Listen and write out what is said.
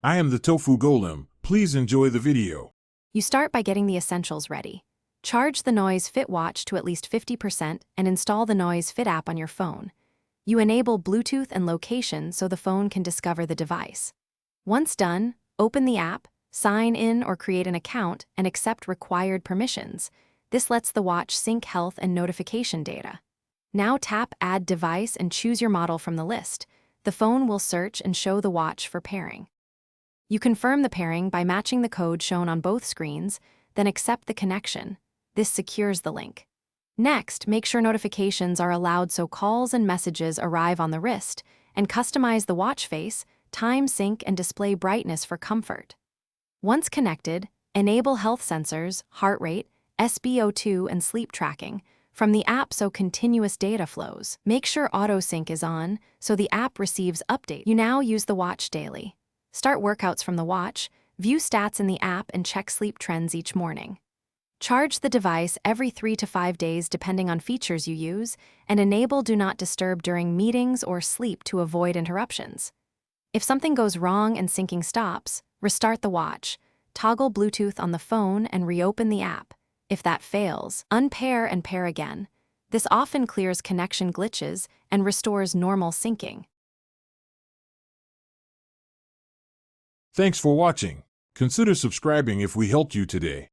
I am the Tofu Golem. Please enjoy the video. You start by getting the essentials ready. Charge the Noisefit watch to at least 50% and install the Noisefit app on your phone. You enable Bluetooth and location so the phone can discover the device. Once done, open the app, sign in or create an account, and accept required permissions. This lets the watch sync health and notification data. Now tap Add Device and choose your model from the list. The phone will search and show the watch for pairing. You confirm the pairing by matching the code shown on both screens, then accept the connection. This secures the link. Next, make sure notifications are allowed so calls and messages arrive on the wrist, and customize the watch face, time sync, and display brightness for comfort. Once connected, enable health sensors, heart rate, SpO2, and sleep tracking from the app so continuous data flows. Make sure auto sync is on so the app receives updates. You now use the watch daily. Start workouts from the watch, view stats in the app, and check sleep trends each morning. Charge the device every 3 to 5 days depending on features you use, and enable Do Not Disturb during meetings or sleep to avoid interruptions. If something goes wrong and syncing stops, restart the watch, toggle Bluetooth on the phone, and reopen the app. If that fails, unpair and pair again. This often clears connection glitches and restores normal syncing. Thanks for watching. Consider subscribing if we helped you today.